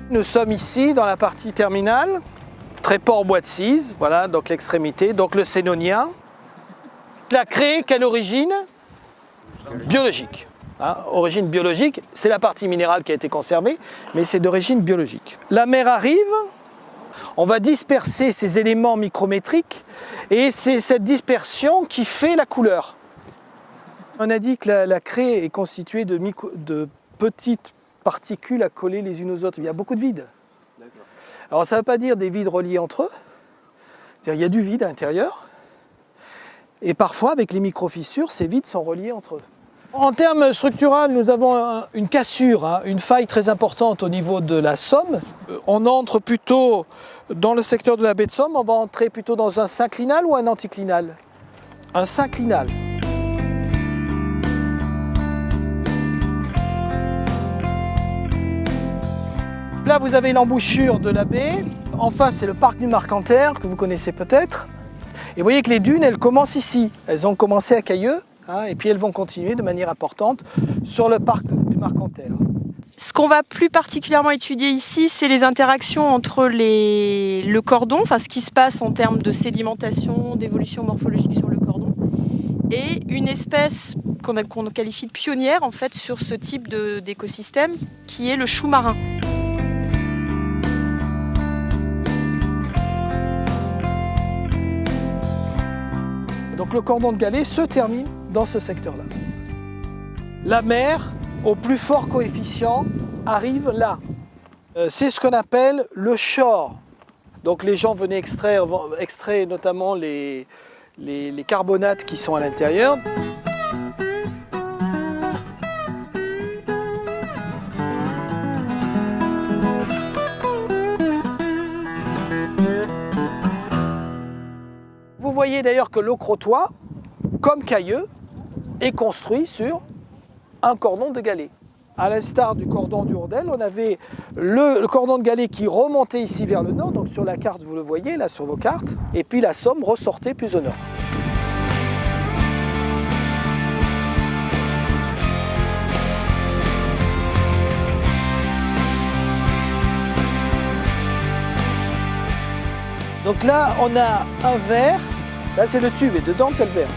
Nous sommes ici dans la partie terminale, Tréport bois de Cise, voilà, donc l'extrémité, donc le sénonien. La craie, quelle origine? Biologique. Hein, origine biologique, c'est la partie minérale qui a été conservée, mais c'est d'origine biologique. La mer arrive, on va disperser ces éléments micrométriques et c'est cette dispersion qui fait la couleur. On a dit que la craie est constituée de petites particules à coller les unes aux autres. Il y a beaucoup de vide. Alors ça ne veut pas dire des vides reliés entre eux. C'est-à-dire il y a du vide à l'intérieur. Et parfois, avec les micro-fissures, ces vides sont reliés entre eux. En termes structurels, nous avons une cassure, une faille très importante au niveau de la Somme. On entre plutôt dans le secteur de la baie de Somme, on va entrer plutôt dans un synclinal ou un anticlinal? Un synclinal. Là, vous avez l'embouchure de la baie. En face, c'est le parc du Marcanterre, que vous connaissez peut-être. Et vous voyez que les dunes, elles commencent ici. Elles ont commencé à Cailleux, et puis elles vont continuer de manière importante sur le parc du Marcanterre. Ce qu'on va plus particulièrement étudier ici, c'est les interactions entre le cordon, enfin ce qui se passe en termes de sédimentation, d'évolution morphologique sur le cordon, et une espèce qu'on qualifie de pionnière en fait sur ce type d'écosystème, qui est le chou marin. Donc le cordon de galets se termine dans ce secteur-là. La mer, au plus fort coefficient, arrive là. C'est ce qu'on appelle le shore. Donc les gens venaient extraire notamment les carbonates qui sont à l'intérieur. Vous voyez d'ailleurs que le Crotoy, comme Cailleux, est construit sur un cordon de galets. À l'instar du cordon du Hourdel, on avait le cordon de galets qui remontait ici vers le nord, donc sur la carte vous le voyez là sur vos cartes, et puis la Somme ressortait plus au nord. Donc là on a un verre, là c'est le tube et dedans c'est le verre.